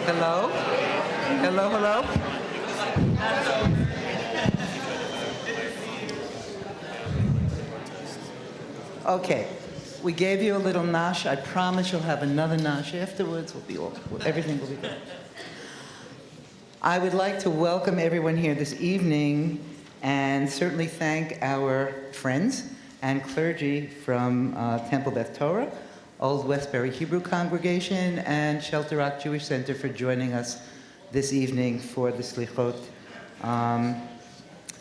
Hello? Hello, hello? Okay, we gave you a little nosh. I promise you'll have another nosh afterwards. Everything will be good. I would like to welcome everyone here this evening and certainly thank our friends and clergy from Temple Beth Torah, Old Westbury Hebrew Congregation, and Shelter Rock Jewish Center for joining us this evening for the Selichot,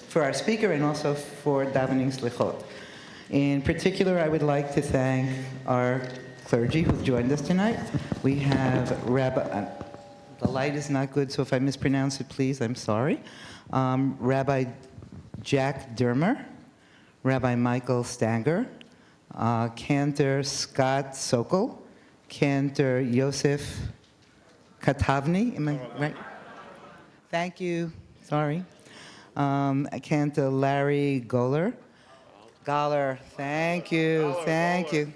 for our speaker and also for davening Selichot. In particular, I would like to thank our clergy who've joined us tonight. We have Rabbi, the light is not good, so if I mispronounce it, please, I'm sorry. Rabbi Jack Dermer, Rabbi Michael Stanger, Cantor Scott Sokol, Cantor Yosef Katavni, am I right? Thank you, sorry. Cantor Larry Goller, thank you, thank you.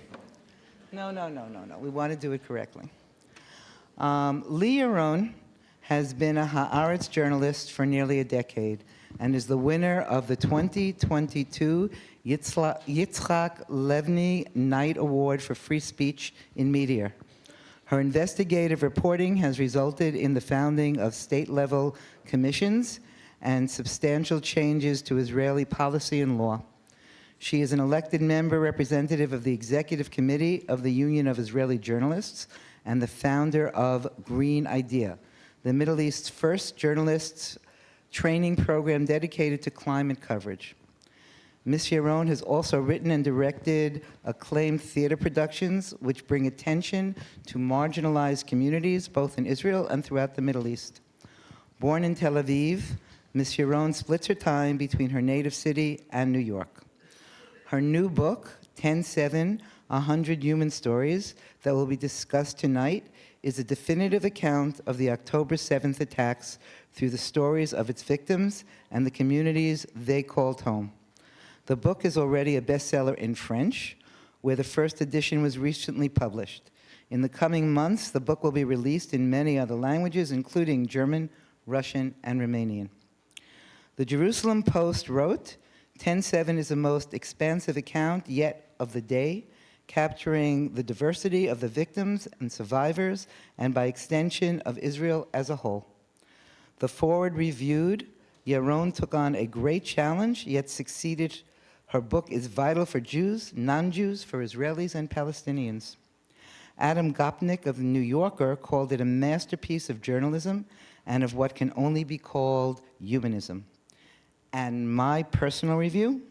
No, we want to do it correctly. Lee Yaron has been a Haaretz journalist for nearly a decade and is the winner of the 2022 Yitzhak Levny Knight Award for Free Speech in Media. Her investigative reporting has resulted in the founding of state-level commissions and substantial changes to Israeli policy and law. She is an elected member representative of the Executive Committee of the Union of Israeli Journalists and the founder of Green Idea, the Middle East's first journalists training program dedicated to climate coverage. Ms. Yaron has also written and directed acclaimed theater productions which bring attention to marginalized communities both in Israel and throughout the Middle East. Born in Tel Aviv, Ms. Yaron splits her time between her native city and New York. Her new book, 10-7, 100 Human Stories, that will be discussed tonight, is a definitive account of the October 7th attacks through the stories of its victims and the communities they called home. The book is already a bestseller in French, where the first edition was recently published. In the coming months, the book will be released in many other languages, including German, Russian, and Romanian. The Jerusalem Post wrote, 10-7 is the most expansive account yet of the day, capturing the diversity of the victims and survivors, and by extension of Israel as a whole. The forward reviewed, Yaron took on a great challenge, yet succeeded. Her book is vital for Jews, non-Jews, for Israelis and Palestinians. Adam Gopnik of The New Yorker called it a masterpiece of journalism and of what can only be called humanism. And my personal review,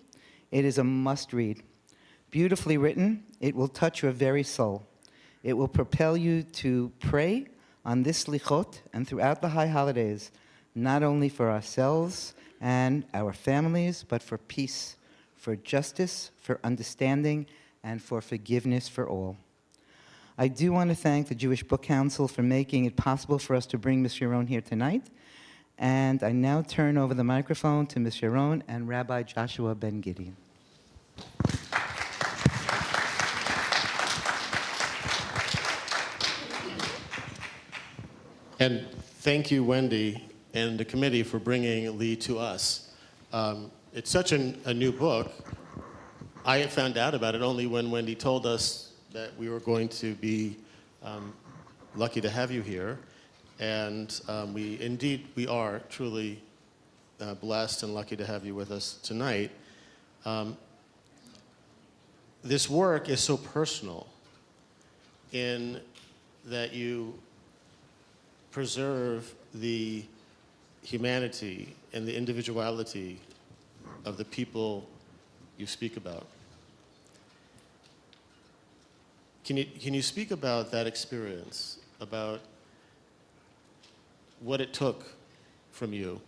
it is a must-read. Beautifully written, it will touch your very soul. It will propel you to pray on this Selichot and throughout the high holidays, not only for ourselves and our families, but for peace, for justice, for understanding, and for forgiveness for all. I do want to thank the Jewish Book Council for making it possible for us to bring Ms. Yaron here tonight. And I now turn over the microphone to Ms. Yaron and Rabbi Joshua Ben Gideon. And thank you, Wendy, and the committee for bringing Lee to us. It's such a new book. I found out about it only when Wendy told us that we were going to be lucky to have you here. And we are truly blessed and lucky to have you with us tonight. This work is so personal in that you preserve the humanity and the individuality of the people you speak about. Can you speak about that experience, about what it took from you,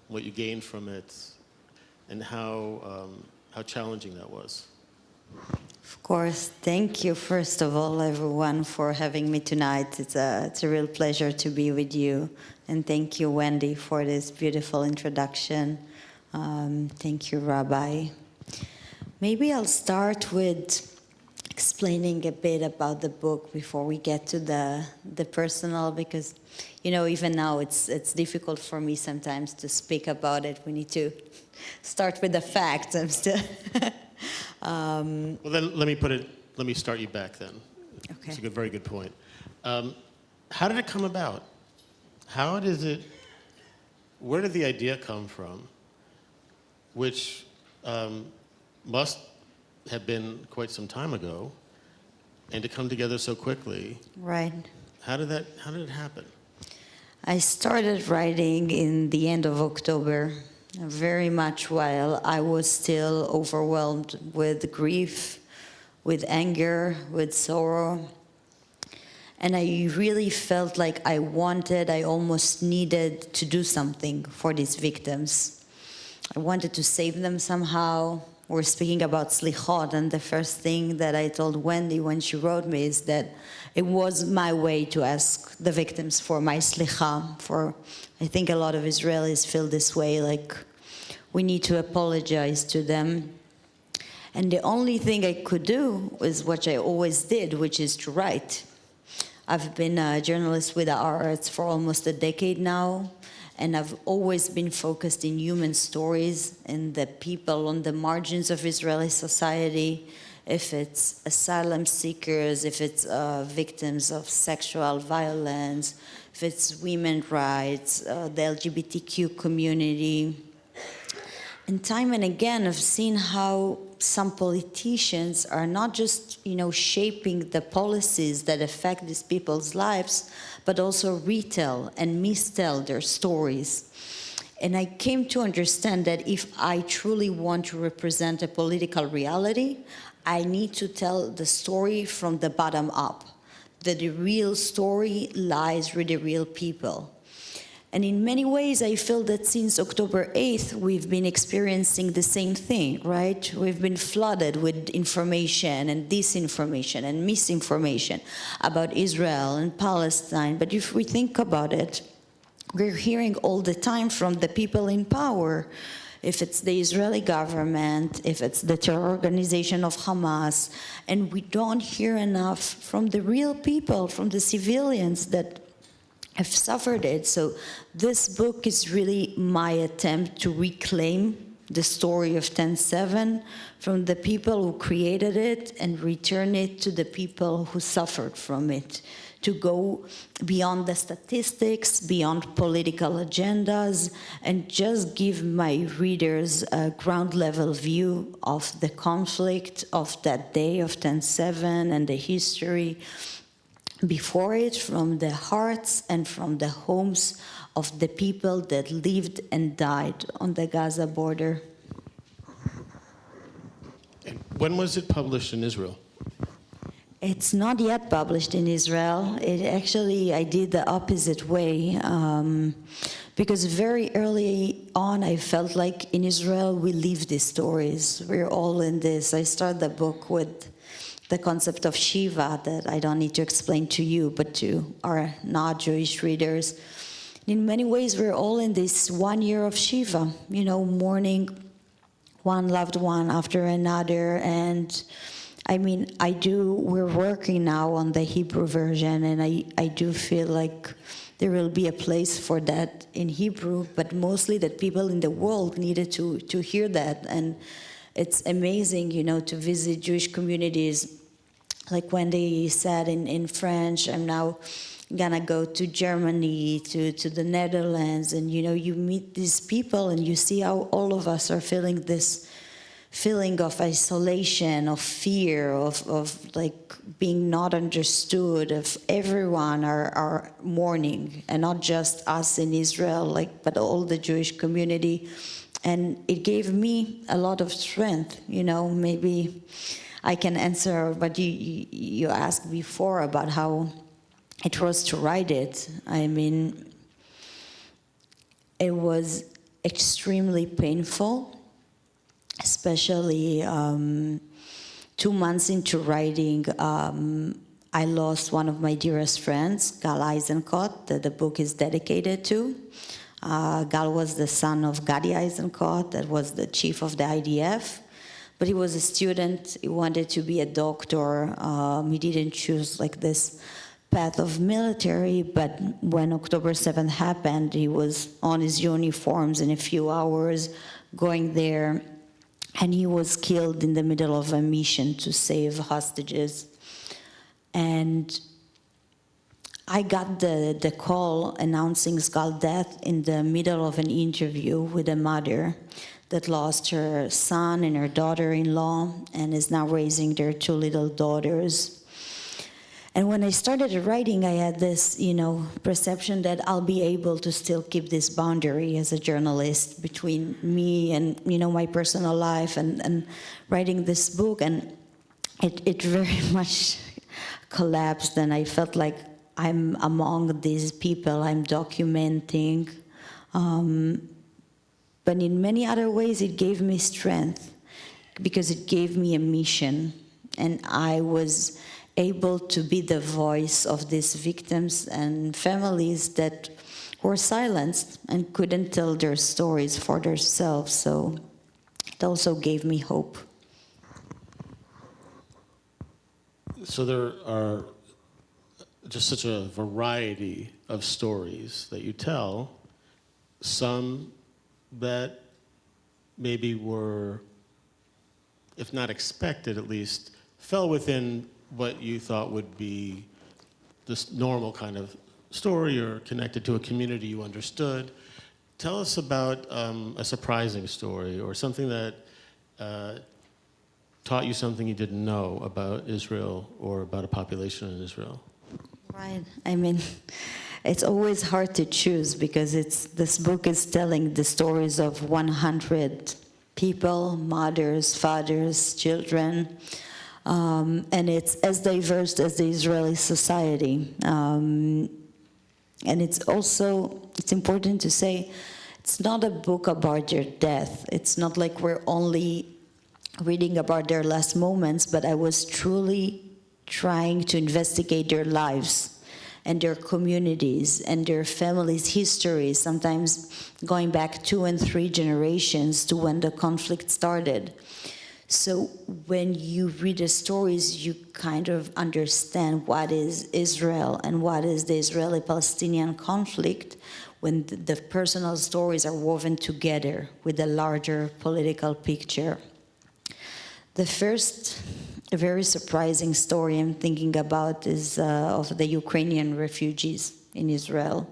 what you gained from it, and how challenging that was? Of course. Thank you, first of all, everyone, for having me tonight. It's a real pleasure to be with you. And thank you, Wendy, for this beautiful introduction. Thank you, Rabbi. Maybe I'll start with explaining a bit about the book before we get to the personal, because, even now it's difficult for me sometimes to speak about it. We need to start with the facts. I'm still... Well, then let me start you back then. Okay. It's a very good point. How did it come about? Where did the idea come from, which must have been quite some time ago, and to come together so quickly? Right. How did it happen? I started writing in the end of October, very much while I was still overwhelmed with grief, with anger, with sorrow. And I really felt like I almost needed to do something for these victims. I wanted to save them somehow. We're speaking about Selichot, and the first thing that I told Wendy when she wrote me is that it was my way to ask the victims for my slicha. I think a lot of Israelis feel this way, like we need to apologize to them. And the only thing I could do was what I always did, which is to write. I've been a journalist with the Haaretz for almost a decade now, and I've always been focused in human stories and the people on the margins of Israeli society, if it's asylum seekers, if it's victims of sexual violence, if it's women's rights, the LGBTQ community. And time and again, I've seen how some politicians are not just, shaping the policies that affect these people's lives, but also retell and mistell their stories. And I came to understand that if I truly want to represent a political reality, I need to tell the story from the bottom up, that the real story lies with the real people. And in many ways, I feel that since October 8th, we've been experiencing the same thing, right? We've been flooded with information and disinformation and misinformation about Israel and Palestine. But if we think about it, we're hearing all the time from the people in power, if it's the Israeli government, if it's the terror organization of Hamas, and we don't hear enough from the real people, from the civilians that have suffered it. So this book is really my attempt to reclaim the story of 10/7 from the people who created it and return it to the people who suffered from it, to go beyond the statistics, beyond political agendas, and just give my readers a ground-level view of the conflict of that day of 10/7 and the history before it, from the hearts and from the homes of the people that lived and died on the Gaza border. And when was it published in Israel? It's not yet published in Israel. I did the opposite way, because very early on I felt like in Israel we live these stories. We're all in this. I started the book with the concept of Shiva that I don't need to explain to you, but to our not-Jewish readers. In many ways, we're all in this 1 year of Shiva, mourning one loved one after another. And we're working now on the Hebrew version, and I do feel like there will be a place for that in Hebrew, but mostly that people in the world needed to hear that. And it's amazing, to visit Jewish communities. Like Wendy said in French, I'm now gonna go to Germany, to the Netherlands, and you meet these people and you see how all of us are feeling this feeling of isolation, of fear, of like being not understood, of everyone are mourning, and not just us in Israel, but all the Jewish community. And it gave me a lot of strength, maybe I can answer what you asked before about how it was to write it. It was extremely painful, especially 2 months into writing. I lost one of my dearest friends, Gal Eisenkot, that the book is dedicated to. Gal was the son of Gadi Eisenkot, that was the chief of the IDF. but he was a student. He wanted to be a doctor. He didn't choose like this path of military, but when October 7th happened, he was on his uniforms in a few hours going there, and he was killed in the middle of a mission to save hostages. And I got the call announcing Scott's death in the middle of an interview with a mother that lost her son and her daughter-in-law and is now raising their 2 little daughters. And when I started writing, I had this, perception that I'll be able to still keep this boundary as a journalist between me and, my personal life and writing this book. And it very much collapsed, and I felt like I'm among these people, I'm documenting. But in many other ways, it gave me strength because it gave me a mission. And I was able to be the voice of these victims and families that were silenced and couldn't tell their stories for themselves. So it also gave me hope. So there are just such a variety of stories that you tell, some that maybe were, if not expected at least, fell within what you thought would be this normal kind of story or connected to a community you understood. Tell us about a surprising story or something that taught you something you didn't know about Israel or about a population in Israel. Right. I mean, it's always hard to choose because this book is telling the stories of 100 people, mothers, fathers, children, and it's as diverse as the Israeli society. And it's important to say, it's not a book about their death. It's not like we're only reading about their last moments, but I was truly trying to investigate their lives and their communities and their families' histories, sometimes going back 2 and 3 generations to when the conflict started. So when you read the stories, you kind of understand what is Israel and what is the Israeli-Palestinian conflict when the personal stories are woven together with the larger political picture. The first very surprising story I'm thinking about is of the Ukrainian refugees in Israel.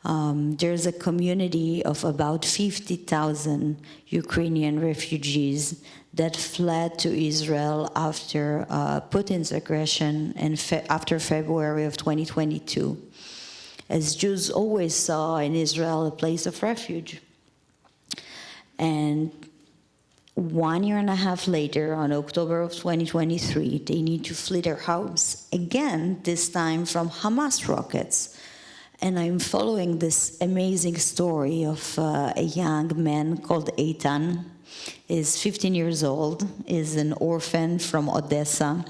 There's a community of about 50,000 Ukrainian refugees that fled to Israel after Putin's aggression and after February of 2022. As Jews always saw in Israel a place of refuge. And 1.5 years later, on October of 2023, they need to flee their homes again, this time from Hamas rockets. And I'm following this amazing story of a young man called Eitan. He's 15 years old, is an orphan from Odessa.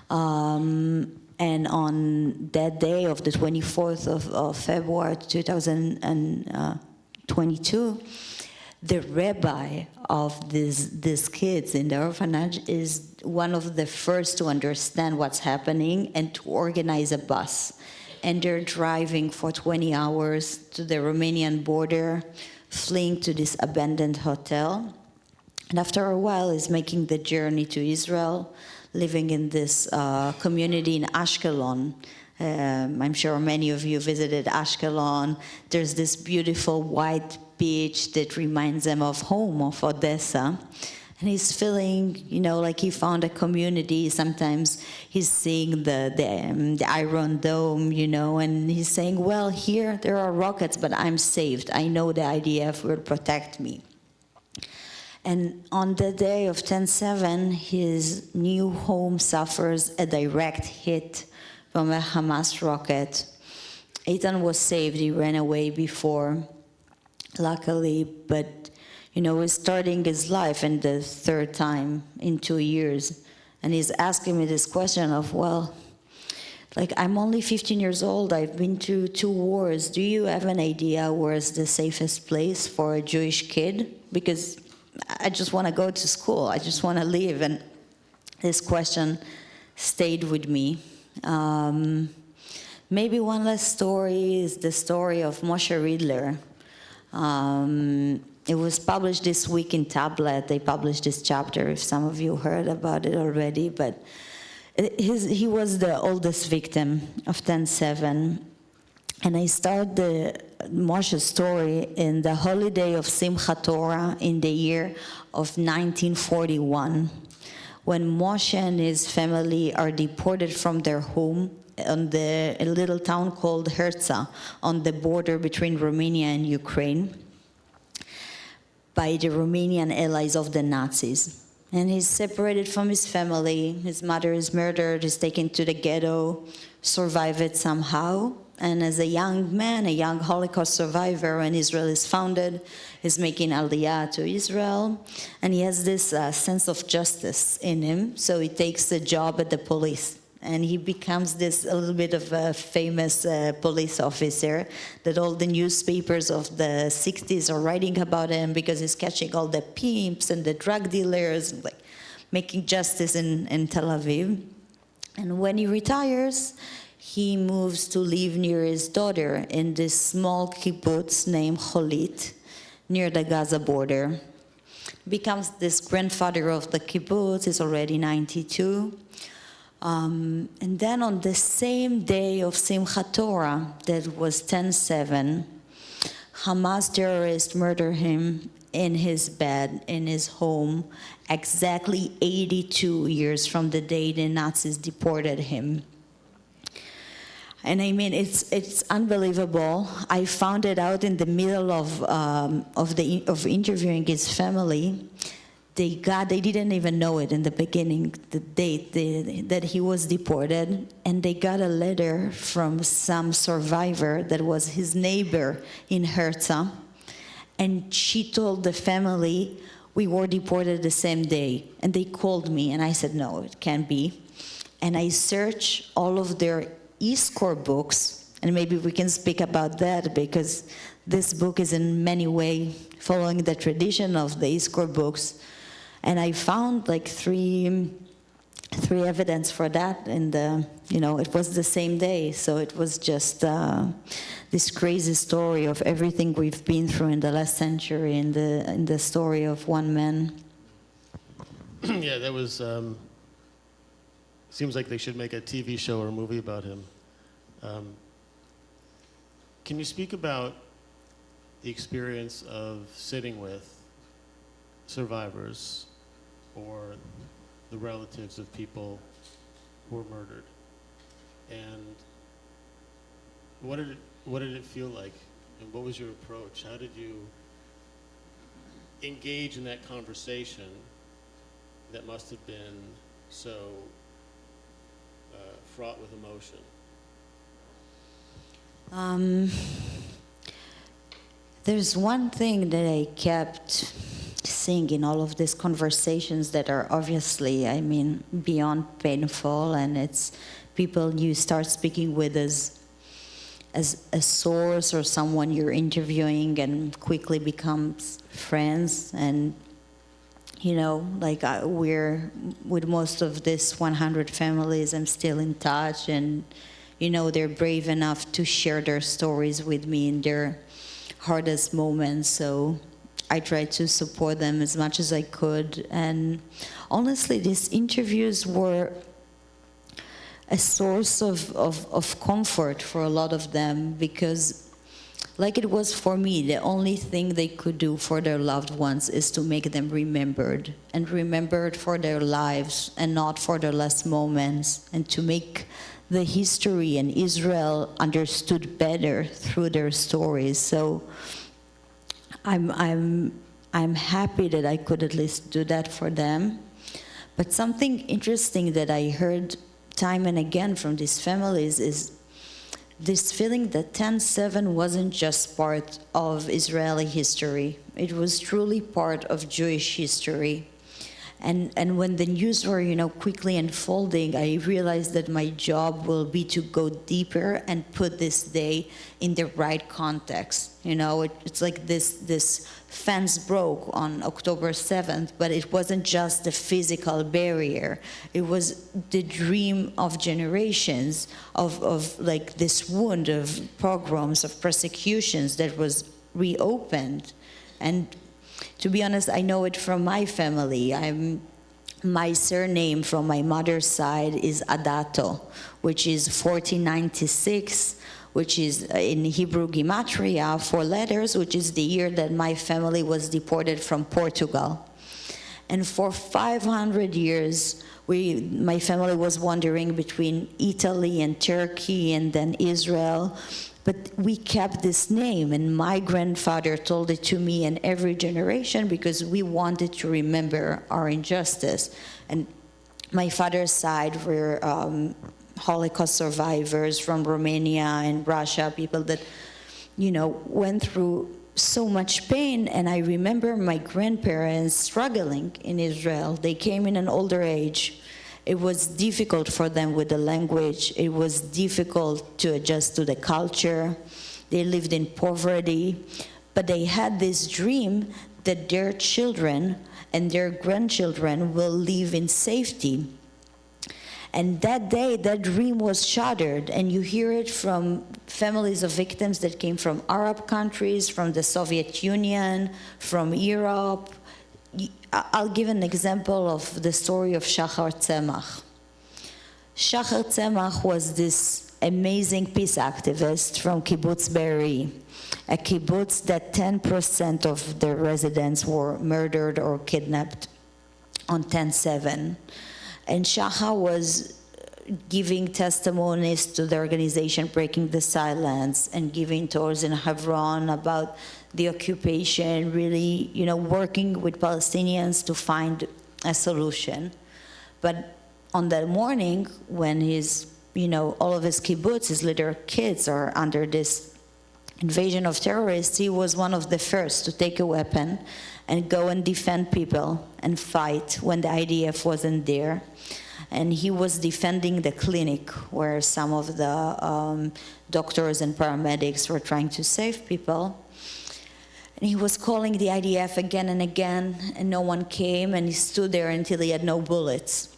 And on that day of the 24th of February 2022, the rabbi of these kids in the orphanage is one of the first to understand what's happening and to organize a bus. And they're driving for 20 hours to the Romanian border, fleeing to this abandoned hotel. And after a while, is making the journey to Israel, living in this community in Ashkelon. I'm sure many of you visited Ashkelon. There's this beautiful white beach that reminds them of home, of Odessa. And he's feeling, like he found a community. Sometimes he's seeing the Iron Dome, and he's saying, well, here there are rockets, but I'm saved. I know the IDF will protect me. And on the day of 10/7, his new home suffers a direct hit from a Hamas rocket. Eitan was saved. He ran away before, luckily, but he's starting his life in the 3rd time in 2 years. And he's asking me this question of, I'm only 15 years old. I've been to 2 wars. Do you have an idea where's the safest place for a Jewish kid? Because I just want to go to school. I just want to live. And this question stayed with me. Maybe one last story is the story of Moshe Riedler. It was published this week in Tablet. They published this chapter, if some of you heard about it already. But he was the oldest victim of 10/7. And I start Moshe's story in the holiday of Simchat Torah in the year of 1941, when Moshe and his family are deported from their home on a little town called Haaretz on the border between Romania and Ukraine by the Romanian allies of the Nazis. And he's separated from his family. His mother is murdered. He's taken to the ghetto, survived it somehow. And as a young man, a young Holocaust survivor, when Israel is founded, he's making Aliyah to Israel. And he has this sense of justice in him. So he takes a job at the police. And he becomes a little bit of a famous police officer that all the newspapers of the 60s are writing about him because he's catching all the pimps and the drug dealers, like making justice in Tel Aviv. And when he retires, he moves to live near his daughter in this small kibbutz named Cholit, near the Gaza border. Becomes this grandfather of the kibbutz. He's already 92. And then on the same day of Simchat Torah, that was 10/7, Hamas terrorists murder him in his bed, in his home, exactly 82 years from the day the Nazis deported him. And I mean, it's unbelievable. I found it out in the middle of interviewing his family. They didn't even know it in the beginning, the date that he was deported, and they got a letter from some survivor that was his neighbor in Haaretz, and she told the family, we were deported the same day. And they called me, and I said, no, it can't be. And I searched all of their e-score books, and maybe we can speak about that, because this book is in many ways following the tradition of the e-score books. And I found like three evidence for that, and it was the same day. So it was just this crazy story of everything we've been through in the last century, in the story of one man. Yeah, that was. Seems like they should make a TV show or a movie about him. Can you speak about the experience of sitting with survivors or the relatives of people who were murdered, and what did it feel like, and what was your approach? How did you engage in that conversation that must have been so fraught with emotion? There's one thing that I kept seeing in all of these conversations that are obviously, beyond painful, and it's people you start speaking with as a source or someone you're interviewing and quickly becomes friends. And we're with most of this 100 families, I'm still in touch, and they're brave enough to share their stories with me in their hardest moments. So I tried to support them as much as I could. And honestly, these interviews were a source of comfort for a lot of them, because like it was for me, the only thing they could do for their loved ones is to make them remembered, and remembered for their lives and not for their last moments, and to make the history and Israel understood better through their stories. So I'm happy that I could at least do that for them. But something interesting that I heard time and again from these families is this feeling that 10/7 wasn't just part of Israeli history. It was truly part of Jewish history. And when the news were, quickly unfolding, I realized that my job will be to go deeper and put this day in the right context. It's like this fence broke on October 7th, but it wasn't just the physical barrier. It was the dream of generations of like this wound of pogroms, of persecutions that was reopened. And to be honest, I know it from my family. My surname from my mother's side is Adato, which is 1496, which is in Hebrew Gematria, 4 letters, which is the year that my family was deported from Portugal. And for 500 years, my family was wandering between Italy and Turkey and then Israel. But we kept this name, and my grandfather told it to me and every generation because we wanted to remember our injustice. And my father's side were Holocaust survivors from Romania and Russia, people that, went through so much pain. And I remember my grandparents struggling in Israel. They came in an older age. It was difficult for them with the language. It was difficult to adjust to the culture. They lived in poverty. But they had this dream that their children and their grandchildren will live in safety. And that day, that dream was shattered. And you hear it from families of victims that came from Arab countries, from the Soviet Union, from Europe. I'll give an example of the story of Shachar Tzemach. Shachar Tzemach was this amazing peace activist from kibbutz Be'eri, a kibbutz that 10% of the residents were murdered or kidnapped on 10/7. And Shachar was giving testimonies to the organization Breaking the Silence and giving tours in Hebron about the occupation, really, working with Palestinians to find a solution. But on that morning, when all of his kibbutz, his little kids are under this invasion of terrorists, he was one of the first to take a weapon and go and defend people and fight when the IDF wasn't there. And he was defending the clinic where some of the doctors and paramedics were trying to save people. And he was calling the IDF again and again, and no one came, and he stood there until he had no bullets.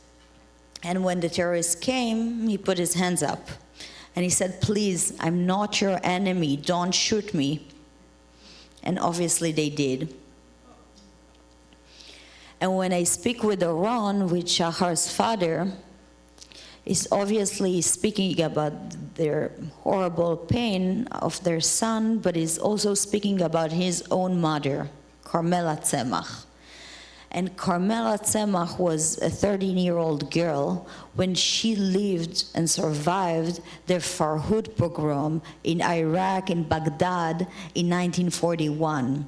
And when the terrorists came, he put his hands up. And he said, "Please, I'm not your enemy, don't shoot me." And obviously they did. And when I speak with Yaron, with Shahar's father, he's obviously speaking about their horrible pain of their son, but he's also speaking about his own mother, Carmela Tzemach. And Carmela Tzemach was a 13-year-old girl when she lived and survived the Farhud pogrom in Iraq, in Baghdad, in 1941.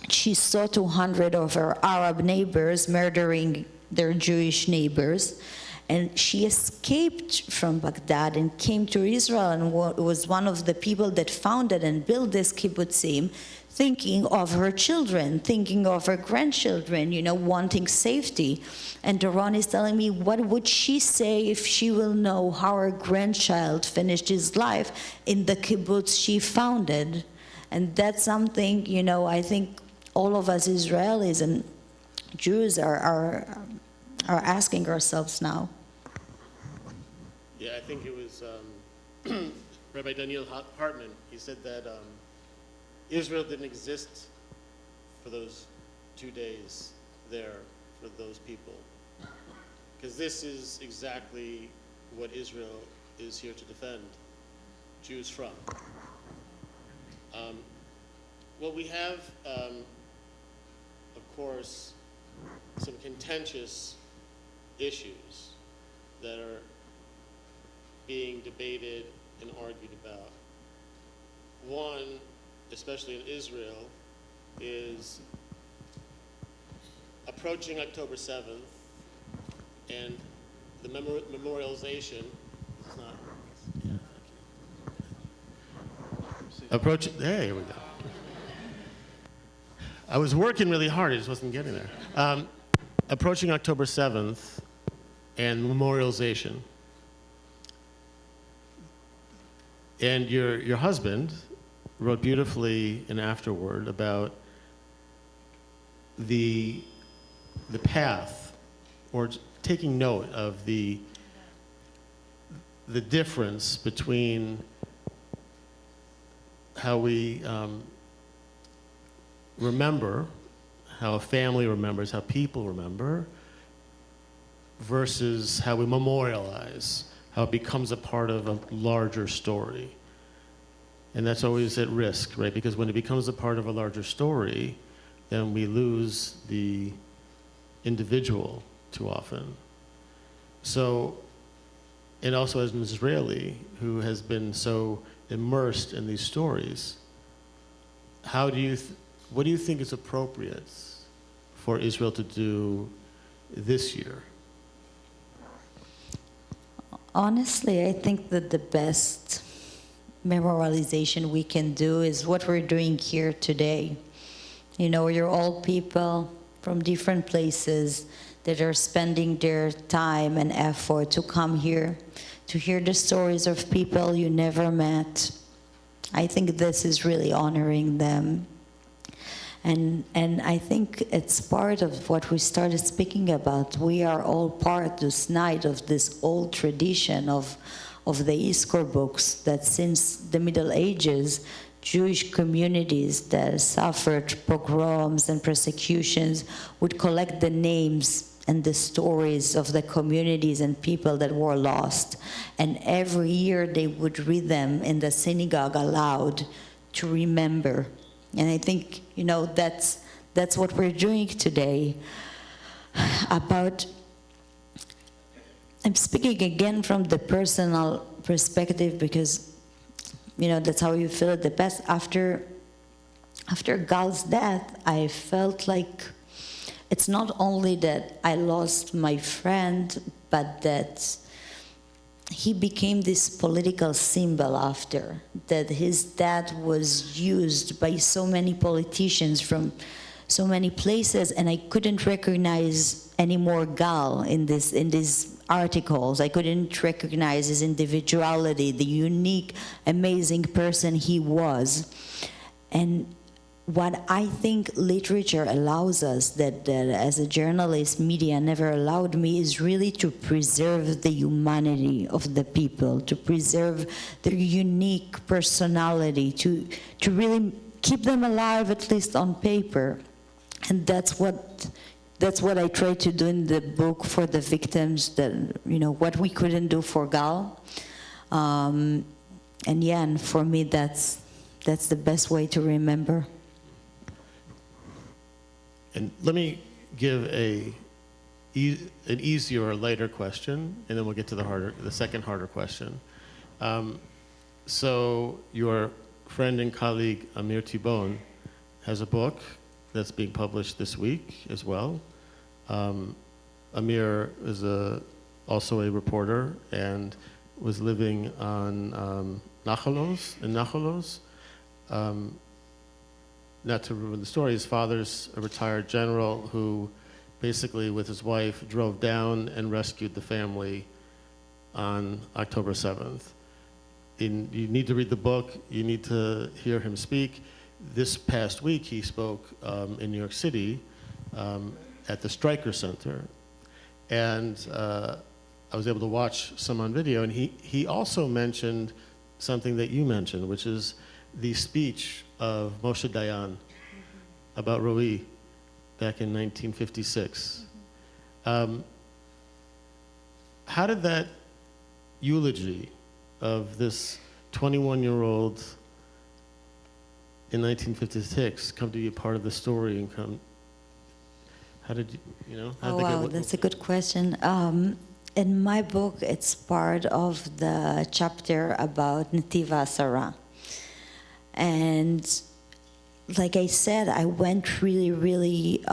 She saw 200 of her Arab neighbors murdering their Jewish neighbors. And she escaped from Baghdad and came to Israel and was one of the people that founded and built this kibbutzim, thinking of her children, thinking of her grandchildren, wanting safety. And Yaron is telling me, what would she say if she will know how her grandchild finished his life in the kibbutz she founded? And that's something, I think all of us Israelis and Jews are asking ourselves now. Yeah, I think it was Rabbi Daniel Hartman. He said that Israel didn't exist for those 2 days there for those people. Because this is exactly what Israel is here to defend Jews from. Well, we have, of course, some contentious issues that are being debated and argued about. One, especially in Israel, is approaching October 7th and the memorialization. It's not. Yeah, thank you. There we go. I was working really hard, I just wasn't getting there. approaching October 7th and Memorialization. And your husband wrote beautifully an afterword about the path, or taking note of the difference between how we remember, how a family remembers, how people remember, versus how we memorialize, how it becomes a part of a larger story. And that's always at risk, right? Because when it becomes a part of a larger story, then we lose the individual too often. So, and also as an Israeli who has been so immersed in these stories, what do you think is appropriate for Israel to do this year? Honestly, I think that the best memorialization we can do is what we're doing here today. You know, you're all people from different places that are spending their time and effort to come here, to hear the stories of people you never met. I think this is really honoring them. And I think it's part of what we started speaking about. We are all part this night of this old tradition of the Iskor books, that since the Middle Ages, Jewish communities that suffered pogroms and persecutions would collect the names and the stories of the communities and people that were lost. And every year they would read them in the synagogue aloud to remember. And I think, you know, that's what we're doing today. I'm speaking again from the personal perspective because, you know, that's how you feel it the best. After Gal's death, I felt like it's not only that I lost my friend, but that he became this political symbol after, that his death was used by so many politicians from so many places, and I couldn't recognize any more Gal in these articles. I couldn't recognize his individuality, the unique, amazing person he was. And what I think literature allows us, that as a journalist, media never allowed me, is really to preserve the humanity of the people, to preserve their unique personality, to really keep them alive, at least on paper. And that's what I try to do in the book for the victims, that, you know, what we couldn't do for Gal. And yeah, and for me, that's the best way to remember. And let me give an easier or lighter question, and then we'll get to the second harder question. So your friend and colleague Amir Tibon has a book that's being published this week as well. Amir is also a reporter and was living on Nachalos. Not to ruin the story, his father's a retired general who basically with his wife drove down and rescued the family on October 7th. You need to read the book, you need to hear him speak. This past week he spoke in New York City at the Stryker Center, and I was able to watch some on video, and he also mentioned something that you mentioned, which is the speech of Mosha Dian about Roi back in 1956. How did that eulogy of this 21-year-old in 1956 come to be a part of the story, and how did Oh, wow, that's a good question. In my book, it's part of the chapter about Netiv HaSara. And like I said, I went really, really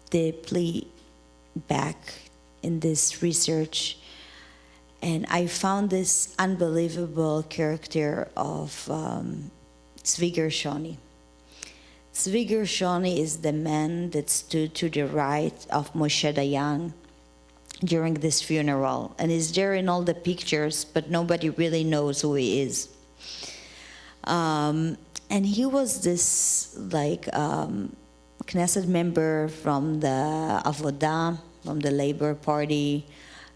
deeply back in this research, and I found this unbelievable character of Tzvi Gershoni. Tzvi Gershoni is the man that stood to the right of Mosha Dian during this funeral, and he's there in all the pictures, but nobody really knows who he is. And he was this Knesset member from the Avodah, from the Labor Party,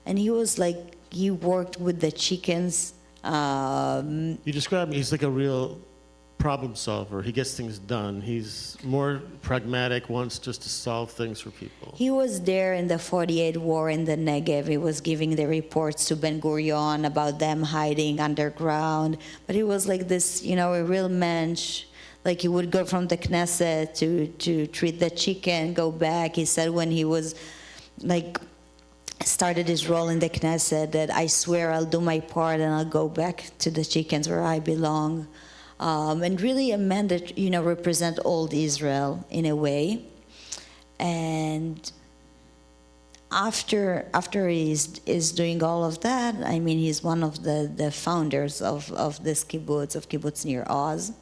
and he worked with the chickens. You describe him, he's like a real problem solver. He gets things done. He's more pragmatic, wants just to solve things for people. He was there in the 48 war in the Negev. He was giving the reports to Ben Gurion about them hiding underground. But he was like this, a real mensch. Like he would go from the Knesset to treat the chicken, go back. He said when he was started his role in the Knesset that I swear I'll do my part and I'll go back to the chickens where I belong. And really a man that, represent old Israel in a way. And after he's doing all of that, he's one of the founders of this kibbutz, of Kibbutz Nir Oz.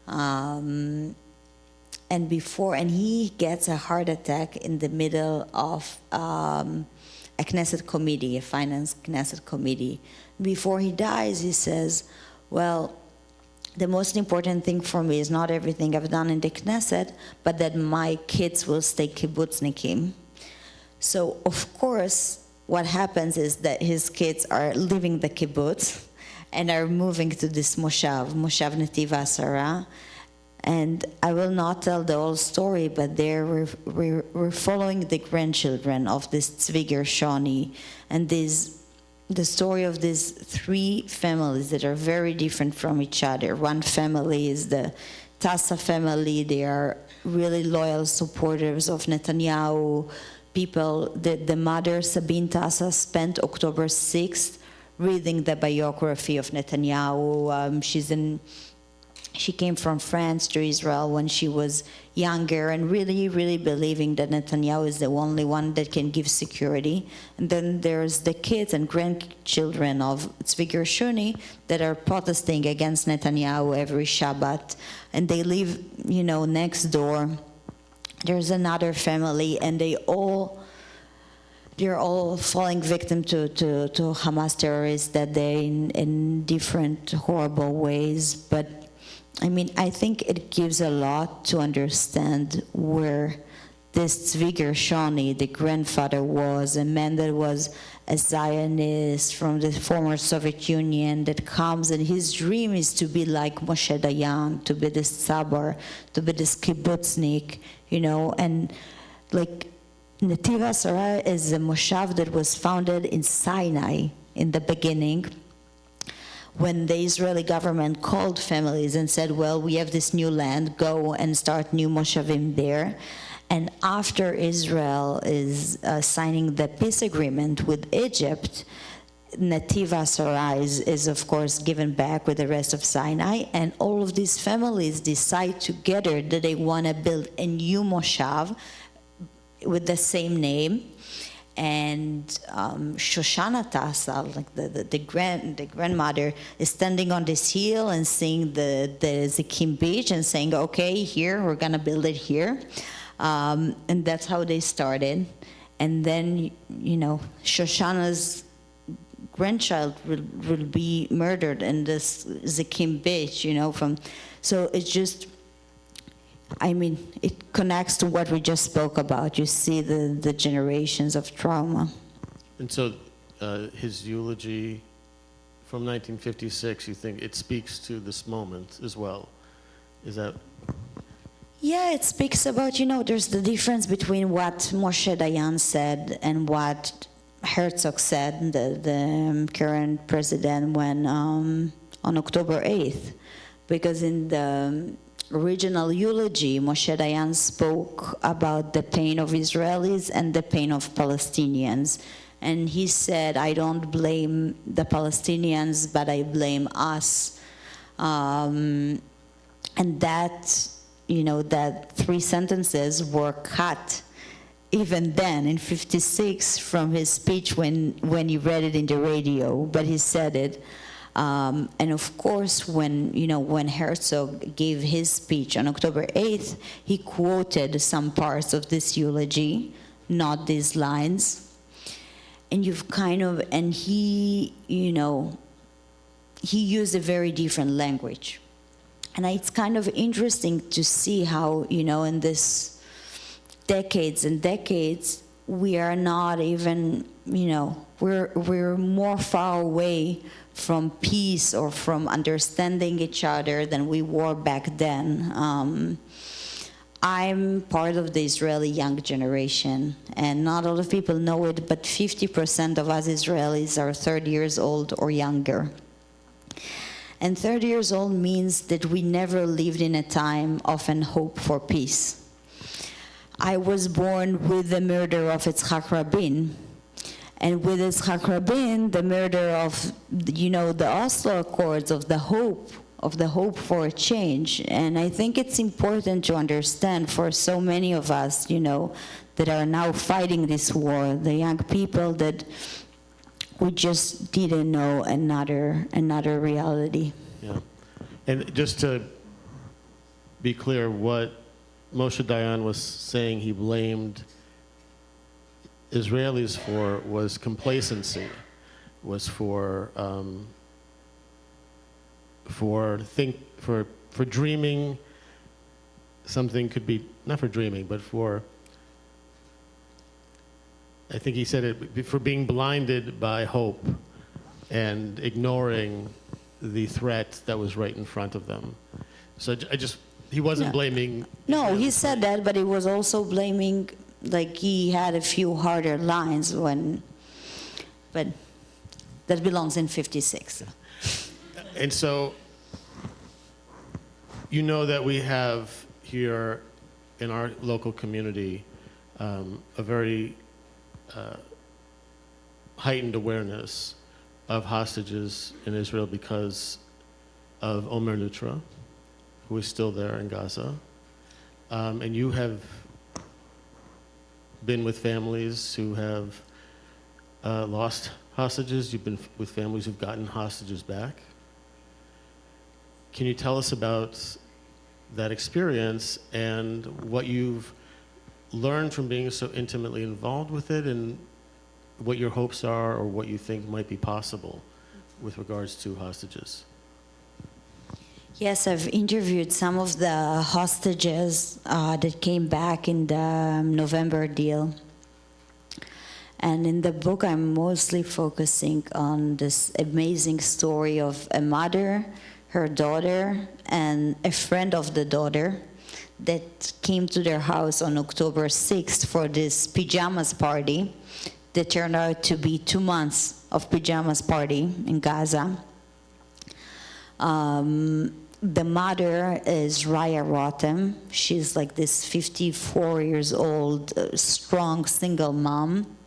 And he gets a heart attack in the middle of a Knesset committee, a finance Knesset committee. Before he dies, he says, well, the most important thing for me is not everything I've done in the Knesset, but that my kids will stay kibbutznikim. So, of course, what happens is that his kids are leaving the kibbutz and are moving to this Moshav Netiv Asara. And I will not tell the whole story, but there we're following the grandchildren of this Tzvi Gershoni, and the story of these three families that are very different from each other. One family is the Tassa family. They are really loyal supporters of Netanyahu. The mother, Sabine Tassa, spent October 6th reading the biography of Netanyahu. She came from France to Israel when she was younger and really, really believing that Netanyahu is the only one that can give security. And then there's the kids and grandchildren of Tzvi Gershoni that are protesting against Netanyahu every Shabbat. And they live, next door. There's another family, and they're all falling victim to Hamas terrorists that day in different horrible ways. But I think it gives a lot to understand where this Tzvi Gershoni, the grandfather, was, a man that was a Zionist from the former Soviet Union that comes, and his dream is to be like Moshe Dian, to be this tzabar, to be this kibbutznik, and Netiv Asara is a moshav that was founded in Sinai in the beginning, when the Israeli government called families and said, well, we have this new land, go and start new moshavim there. And after Israel is signing the peace agreement with Egypt, Netiv Asara is of course given back with the rest of Sinai, and all of these families decide together that they want to build a new moshav with the same name. And Shoshana Tassa, the grandmother, is standing on this hill and seeing the Zikim beach and saying, okay, here, we're going to build it here. And that's how they started. And then, Shoshana's grandchild will be murdered in this Zikim beach, so it's just, it connects to what we just spoke about. You see the generations of trauma. And so his eulogy from 1956, you think it speaks to this moment as well? Is that? Yeah, it speaks about, there's the difference between what Moshe Dian said and what Herzog said, the current president, when on October 8th. Because in the original eulogy, Moshe Dian spoke about the pain of Israelis and the pain of Palestinians. And he said, I don't blame the Palestinians, but I blame us. And that, that three sentences were cut even then in 56 from his speech when he read it in the radio, but he said it. And of course, when Herzog gave his speech on October 8th, he quoted some parts of this eulogy, not these lines. And he used a very different language. And it's kind of interesting to see how, in this decades and decades, we are not even, we're more far away from peace or from understanding each other than we were back then. I'm part of the Israeli young generation, and not a lot of people know it, but 50% of us Israelis are 30 years old or younger. And 30 years old means that we never lived in a time of an hope for peace. I was born with the murder of Yitzhak Rabin. And with Yitzhak Rabin, the murder of, the Oslo Accords, of the hope for a change. And I think it's important to understand for so many of us, that are now fighting this war, the young people, that we just didn't know another reality. Yeah. And just to be clear, what Mosha Dian was saying he blamed Israelis for was complacency, was for dreaming something could be, not for dreaming, but for, I think he said it, for being blinded by hope and ignoring the threat that was right in front of them. So he wasn't blaming. No, he said that, but he was also blaming, he had a few harder lines but that belongs in 56. And so, that we have here in our local community a very heightened awareness of hostages in Israel because of Omer Nutra, who is still there in Gaza. And you have been with families who have lost hostages. You've been with families who've gotten hostages back. Can you tell us about that experience and what you've learned from being so intimately involved with it, and what your hopes are or what you think might be possible with regards to hostages? Yes, I've interviewed some of the hostages that came back in the November deal. And in the book, I'm mostly focusing on this amazing story of a mother, her daughter, and a friend of the daughter that came to their house on October 6th for this pajamas party that turned out to be 2 months of pajamas party in Gaza. The mother is Raya Rotem. She's like this 54 years old, strong single mom.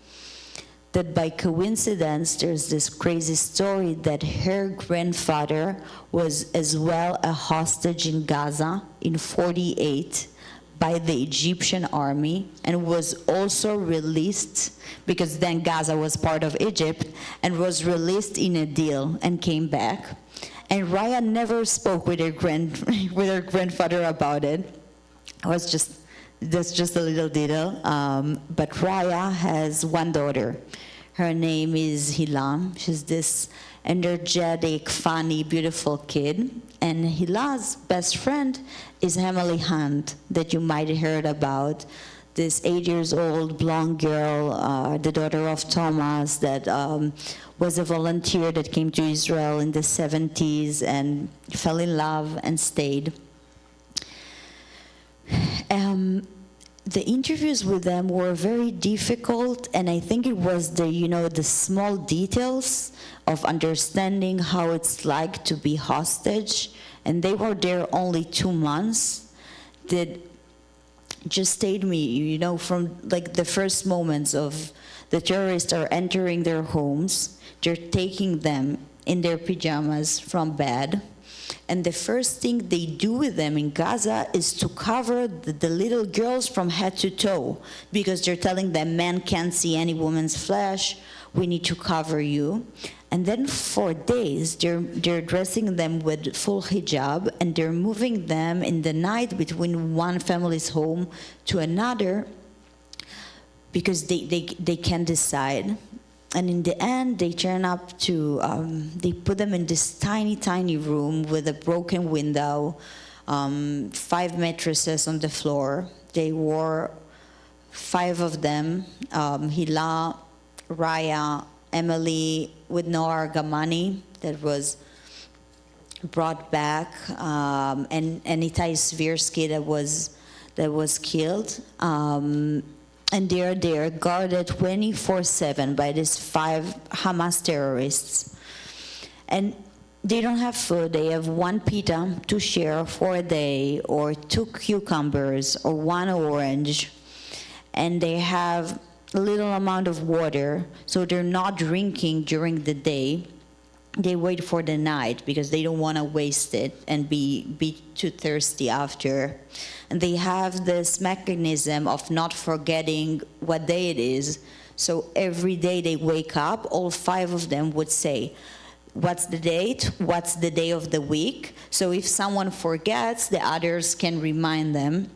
That by coincidence, there's this crazy story that her grandfather was as well a hostage in Gaza in 48 by the Egyptian army, and was also released, because then Gaza was part of Egypt, and was released in a deal and came back. And Raya never spoke with her grandfather about it. That's just a little detail. But Raya has one daughter. Her name is Hila. She's this energetic, funny, beautiful kid. And Hila's best friend is Emily Hunt, that you might have heard about. This 8 years old blonde girl, the daughter of Thomas, that was a volunteer that came to Israel in the 70s and fell in love and stayed. The interviews with them were very difficult, and I think it was the small details of understanding how it's like to be hostage, and they were there only 2 months, that just stayed me, from the first moments of the terrorists are entering their homes, they're taking them in their pajamas from bed, and the first thing they do with them in Gaza is to cover the little girls from head to toe, because they're telling them men can't see any woman's flesh. we need to cover you. And then for days, they're dressing them with full hijab, and they're moving them in the night between one family's home to another, because they can't decide. And in the end, they turn up to, they put them in this tiny, tiny room with a broken window, 5 mattresses on the floor. They wore 5 of them, Hila, Raya, Emily, with no Argamani, that was brought back, and Itai Svirsky that was killed. And they're guarded 24/7 by these 5 Hamas terrorists. And they don't have food. They have 1 pita to share for a day, or 2 cucumbers, or 1 orange. And they have a little amount of water, so they're not drinking during the day. They wait for the night because they don't want to waste it and be too thirsty after. And they have this mechanism of not forgetting what day it is. So every day they wake up, all 5 of them would say, what's the date? What's the day of the week? So if someone forgets, the others can remind them.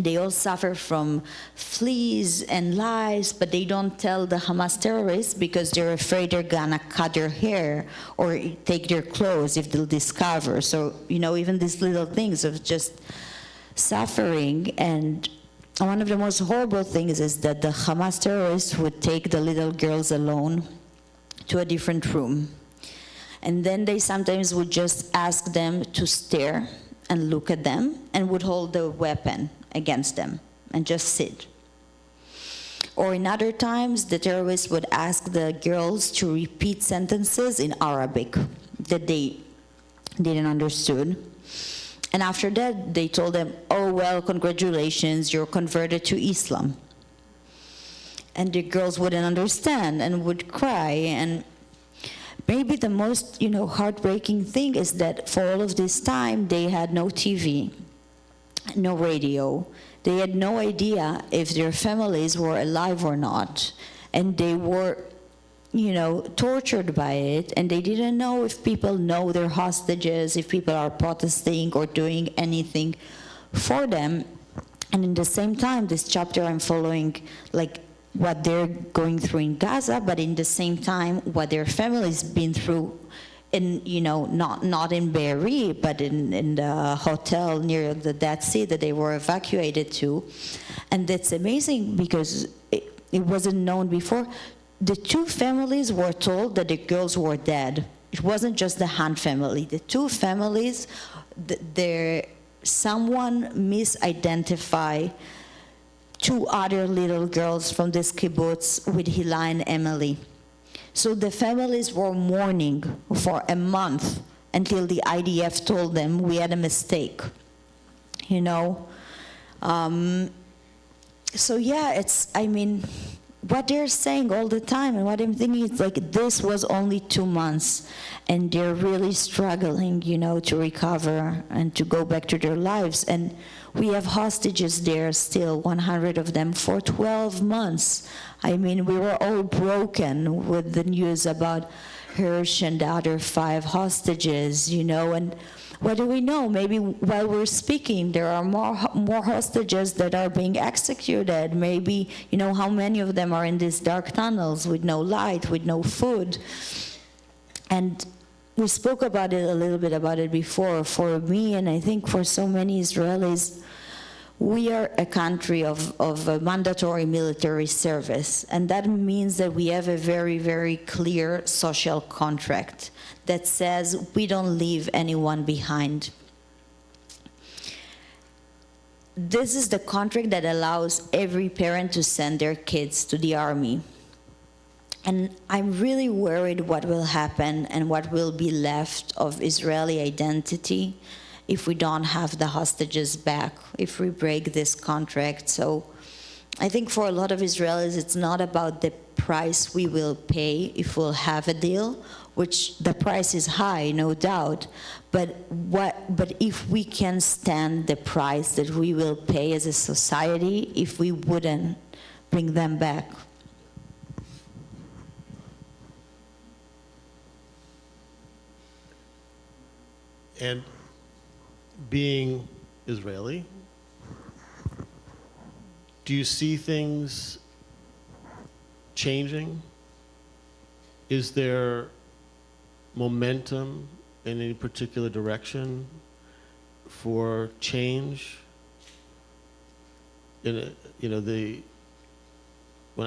They all suffer from fleas and lice, but they don't tell the Hamas terrorists because they're afraid they're gonna cut their hair or take their clothes if they'll discover. So, even these little things of just suffering. And one of the most horrible things is that the Hamas terrorists would take the little girls alone to a different room. And then they sometimes would just ask them to stare and look at them, and would hold the weapon against them and just sit. Or in other times, the terrorists would ask the girls to repeat sentences in Arabic that they didn't understood. And after that, they told them, oh, well, congratulations, you're converted to Islam. And the girls wouldn't understand and would cry. And maybe the most, heartbreaking thing is that for all of this time, they had no TV, no radio. They had no idea if their families were alive or not. And they were, tortured by it. And they didn't know if people know they're hostages, if people are protesting or doing anything for them. And in the same time, this chapter I'm following, what they're going through in Gaza, but in the same time, what their families been through in, not in Be'eri, but in the hotel near the Dead Sea that they were evacuated to. And that's amazing because it wasn't known before. The 2 families were told that the girls were dead. It wasn't just the Hunt family. The 2 families, someone misidentified 2 other little girls from this kibbutz with Hila and Emily. So the families were mourning for a month until the IDF told them we had a mistake. So yeah, what they're saying all the time, and what I'm thinking is this was only 2 months, and they're really struggling, to recover and to go back to their lives. And we have hostages there still, 100 of them, for 12 months. We were all broken with the news about Hirsch and the other 5 hostages, and what do we know? Maybe while we're speaking, there are more hostages that are being executed. Maybe, how many of them are in these dark tunnels with no light, with no food. And we spoke about it a little bit about it before. For me, and I think for so many Israelis, we are a country of a mandatory military service, and that means that we have a very, very clear social contract that says we don't leave anyone behind. This is the contract that allows every parent to send their kids to the army. And I'm really worried what will happen and what will be left of Israeli identity if we don't have the hostages back, if we break this contract. So I think for a lot of Israelis, it's not about the price we will pay if we'll have a deal, which the price is high, no doubt, but if we can stand the price that we will pay as a society if we wouldn't bring them back. And being Israeli, do you see things changing? Is there momentum in any particular direction for change? When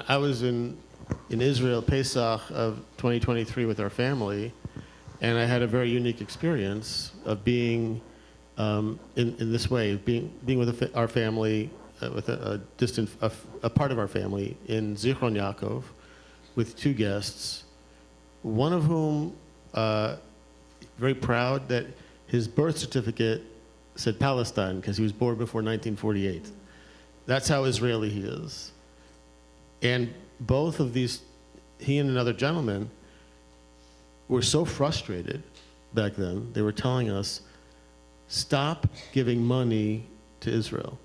I was in Israel, Pesach of 2023 with our family, and I had a very unique experience of being in this way, being with our family, with a part of our family in Zichron Yaakov, with two guests, one of whom very proud that his birth certificate said Palestine because he was born before 1948. That's how Israeli he is. And both of these, he and another gentleman, were so frustrated back then. They were telling us, stop giving money to Israel.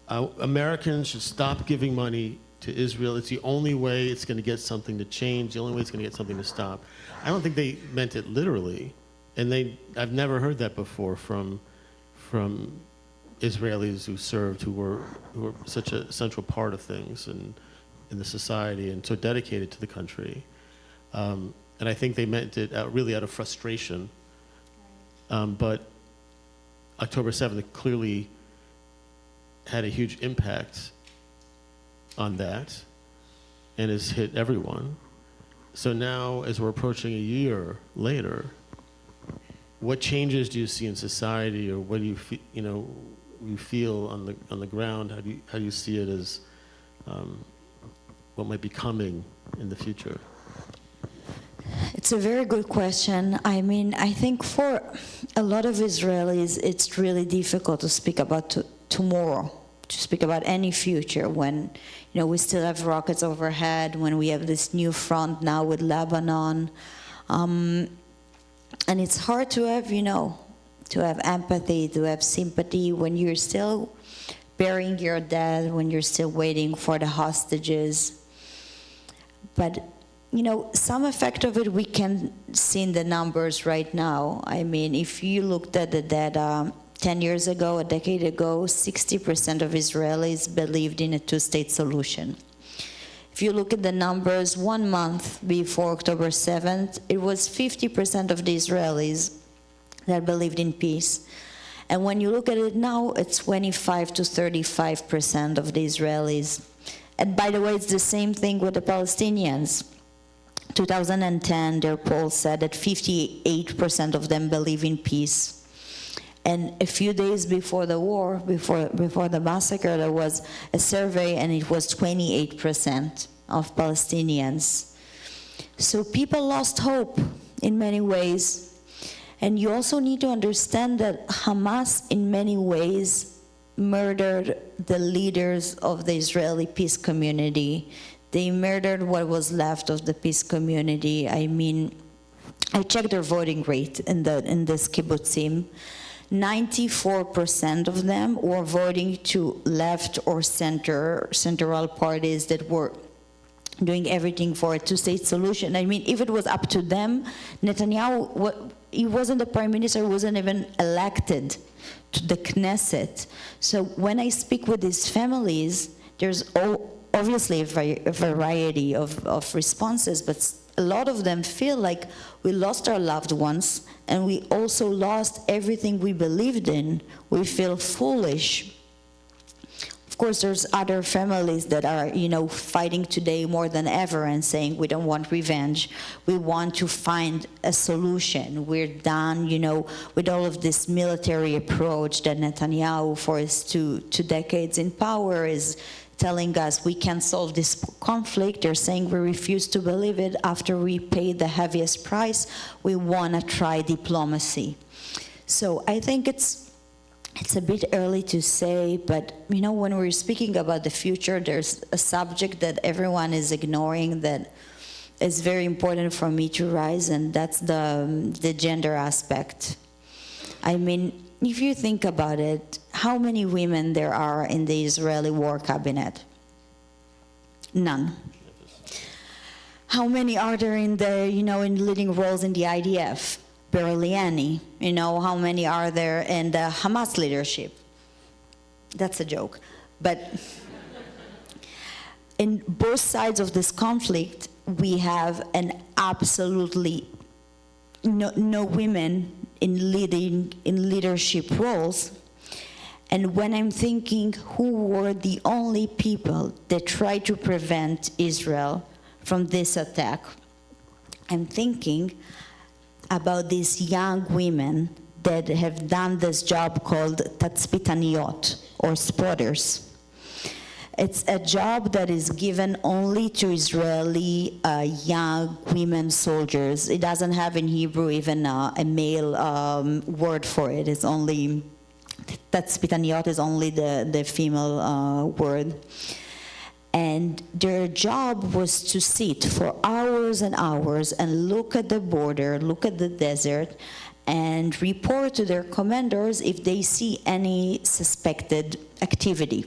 Americans should stop giving money to Israel. It's the only way it's going to get something to change, the only way it's going to get something to stop. I don't think they meant it literally, and I've never heard that before from Israelis who served, who were such a central part of things in the society and so dedicated to the country. And I think they meant it really out of frustration. But October 7th clearly had a huge impact on that and has hit everyone. So now, as we're approaching a year later, what changes do you see in society, or what do you feel on the ground? How do you see it as what might be coming in the future? It's a very good question. I mean, I think for a lot of Israelis, it's really difficult to speak about tomorrow, to speak about any future when, we still have rockets overhead, when we have this new front now with Lebanon. And it's hard to have, to have empathy, to have sympathy when you're still burying your dead, when you're still waiting for the hostages. But some effect of it we can see in the numbers right now. I mean, if you looked at the data 10 years ago, a decade ago, 60% of Israelis believed in a two-state solution. If you look at the numbers 1 month before October 7th, it was 50% of the Israelis that believed in peace. And when you look at it now, it's 25 to 35% of the Israelis. And by the way, it's the same thing with the Palestinians. 2010, their poll said that 58% of them believe in peace. And a few days before the war, before the massacre, there was a survey, and it was 28% of Palestinians. So people lost hope in many ways. And you also need to understand that Hamas, in many ways, murdered the leaders of the Israeli peace community. They murdered what was left of the peace community. I mean, I checked their voting rate in this kibbutzim. 94% of them were voting to left or central parties that were doing everything for a two-state solution. I mean, if it was up to them, Netanyahu, he wasn't the prime minister, he wasn't even elected to the Knesset. So when I speak with these families, there's obviously a variety of responses, but a lot of them feel like we lost our loved ones, and we also lost everything we believed in. We feel foolish. Of course, there's other families that are, fighting today more than ever and saying we don't want revenge. We want to find a solution. We're done, with all of this military approach that Netanyahu, for his two decades in power, is telling us we can't solve this conflict. They're saying we refuse to believe it. After we paid the heaviest price, we want to try diplomacy. So I think it's a bit early to say, but when we're speaking about the future, there's a subject that everyone is ignoring that is very important for me to raise, and that's the gender aspect. I mean, if you think about it, how many women there are in the Israeli war cabinet? None. How many are there in the, in leading roles in the IDF? barely any. You know, how many are there in the Hamas leadership? That's a joke. But in both sides of this conflict, we have an absolutely no women in leadership roles. And when I'm thinking who were the only people that tried to prevent Israel from this attack, I'm thinking about these young women that have done this job called tatzpitaniot, or spotters. It's a job that is given only to Israeli young women soldiers. It doesn't have in Hebrew even a male word for it. It's only, tatzpitaniot is only the female word. And their job was to sit for hours and hours and look at the border, look at the desert, and report to their commanders if they see any suspected activity.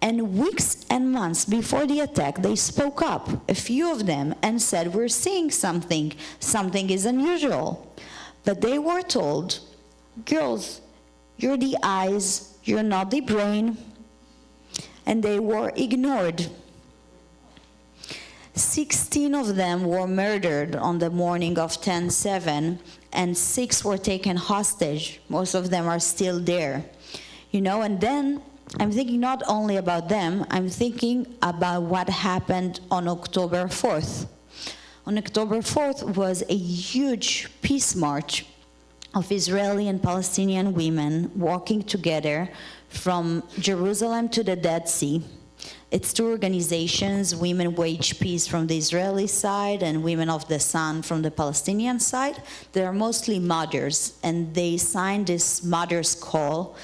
And weeks and months before the attack, they spoke up, a few of them, and said, we're seeing something is unusual. But they were told, girls, you're the eyes, you're not the brain. And they were ignored. 16 of them were murdered on the morning of 10/7, and 6 were taken hostage. Most of them are still there. You know, and then I'm thinking not only about them, I'm thinking about what happened on October 4th. On October 4th was a huge peace march of Israeli and Palestinian women walking together from Jerusalem to the Dead Sea. It's 2 organizations, Women Wage Peace from the Israeli side and Women of the Sun from the Palestinian side. They're mostly mothers, and they signed this mother's call.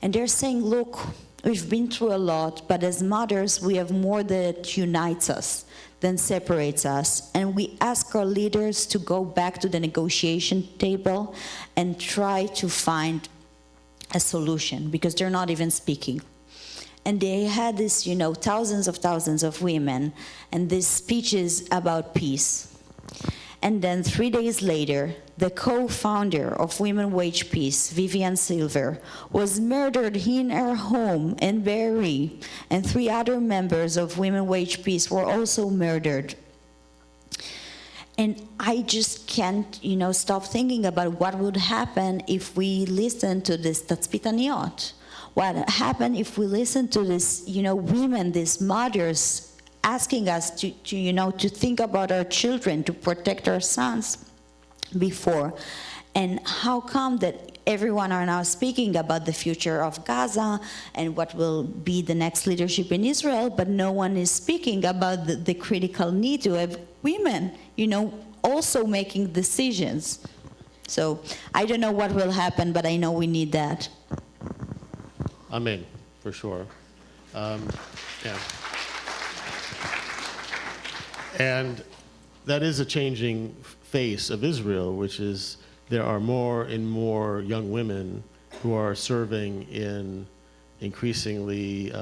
And they're saying, look, we've been through a lot, but as mothers, we have more that unites us than separates us. And we ask our leaders to go back to the negotiation table and try to find a solution, because they're not even speaking. And they had this, you know, thousands of women, and these speeches about peace. And then 3 days later, the co-founder of Women Wage Peace, Vivian Silver, was murdered in her home in Be'eri, and 3 other members of Women Wage Peace were also murdered. And I just can't, you know, stop thinking about what would happen if we listen to this tatzpitaniot. What happened if we listen to this, you know, women, these mothers, asking us to you know, to think about our children, to protect our sons before. And how come that everyone are now speaking about the future of Gaza and what will be the next leadership in Israel, but no one is speaking about the critical need to have women, you know, also making decisions. So I don't know what will happen, but I know we need that. Amen, for sure. Yeah. And that is a changing face of Israel, which is there are more and more young women who are serving in increasingly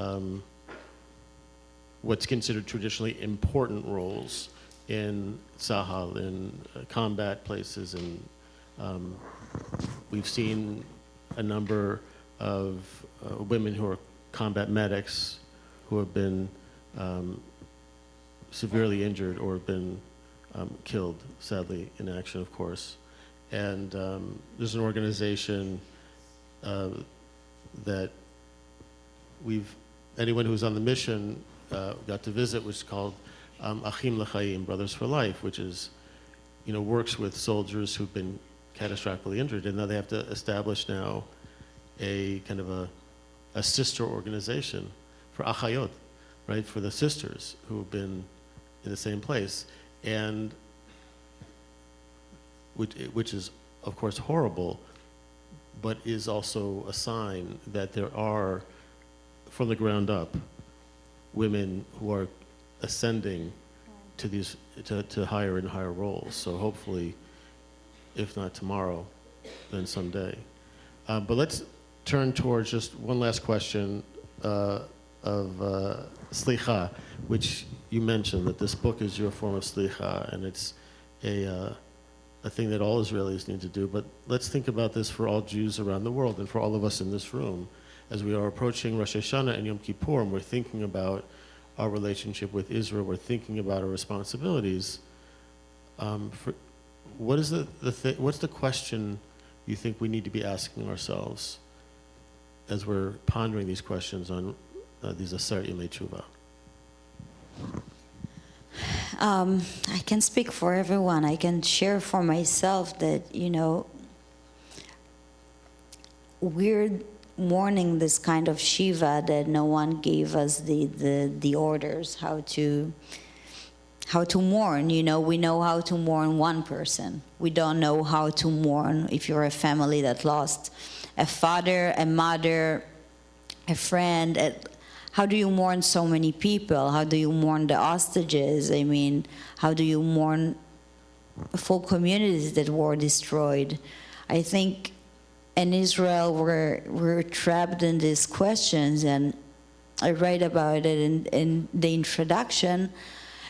what's considered traditionally important roles in Tzahal, in combat places, and we've seen a number of women who are combat medics who have been severely injured or have been killed, sadly, in action, of course. And there's an organization that anyone who's on the mission got to visit, which is called Achim L'Chaim, Brothers for Life, which is, you know, works with soldiers who've been catastrophically injured, and now they have to establish now a kind of a sister organization for Achayot, right, for the sisters who have been in the same place, and which is, of course, horrible, but is also a sign that there are, from the ground up, women who are ascending to these to higher and higher roles. So hopefully, if not tomorrow, then someday. But let's turn towards just one last question of Slicha, which you mentioned, that this book is your form of Slicha, and it's a a thing that all Israelis need to do, but let's think about this for all Jews around the world and for all of us in this room. As we are approaching Rosh Hashanah and Yom Kippur, and we're thinking about our relationship with Israel, we're thinking about our responsibilities. What's the question you think we need to be asking ourselves as we're pondering these questions on these Aseret Yemei Tshuva? I can speak for everyone. I can share for myself that, we're mourning this kind of Shiva that no one gave us the orders how to mourn. We know how to mourn one person. We don't know how to mourn if you're a family that lost a father, a mother, a friend. How do you mourn so many people? How do you mourn the hostages? I mean, how do you mourn full communities that were destroyed? I think in Israel we're trapped in these questions, and I write about it in the introduction,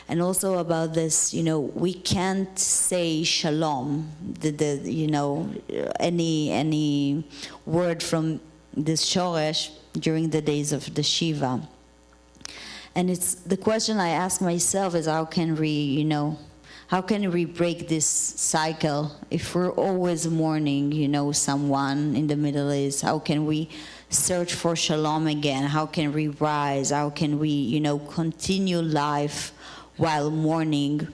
and also about this. We can't say shalom, any word from this shoresh during the days of the Shiva. And it's the question I ask myself is how can we break this cycle if we're always mourning, someone in the Middle East? How can we search for shalom again? How can we rise? How can we, continue life while mourning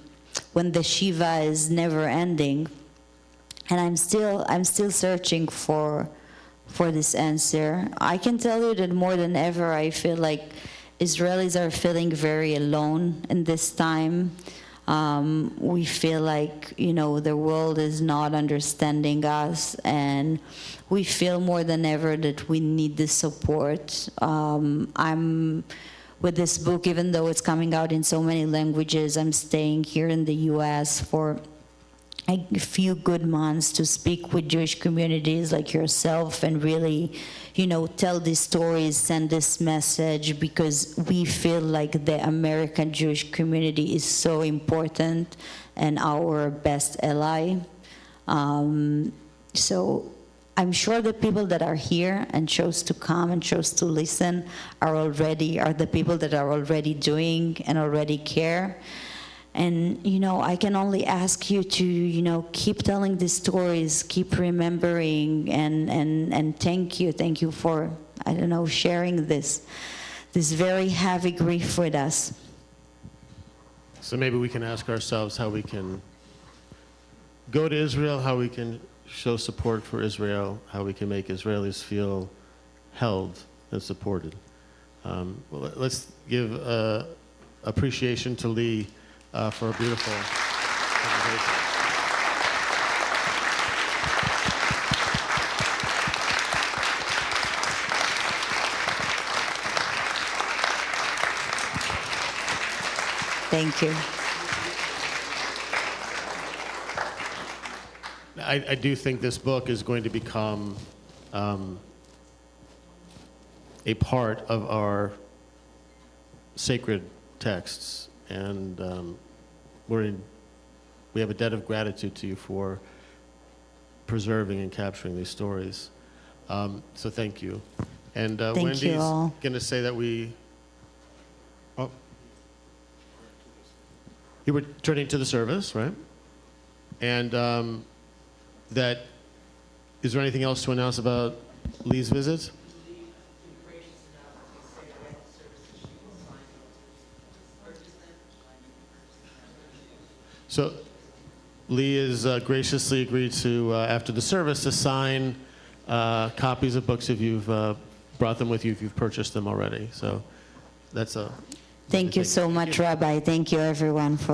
when the Shiva is never ending? And I'm still searching for this answer. I can tell you that more than ever, I feel like Israelis are feeling very alone in this time. We feel like, the world is not understanding us, and we feel more than ever that we need the support. I'm with this book, even though it's coming out in so many languages, I'm staying here in the U.S. for a few good months to speak with Jewish communities like yourself and really, tell these stories, send this message, because we feel like the American Jewish community is so important and our best ally. So I'm sure the people that are here and chose to come and chose to listen are the people that are already doing and already care. And, I can only ask you to, keep telling these stories, keep remembering, and thank you for, sharing this very heavy grief with us. So maybe we can ask ourselves how we can go to Israel, how we can show support for Israel, how we can make Israelis feel held and supported. Let's give appreciation to Lee for a beautiful presentation. Thank you. I do think this book is going to become a part of our sacred texts, and we have a debt of gratitude to you for preserving and capturing these stories. So thank you. And Thank Wendy's you all. going to say that you were turning to the service, right? And is there anything else to announce about Lee's visit? So Lee has graciously agreed to, after the service, to sign copies of books if you've brought them with you, if you've purchased them already. So that's a... Thank you so much, Rabbi. Thank you, everyone, for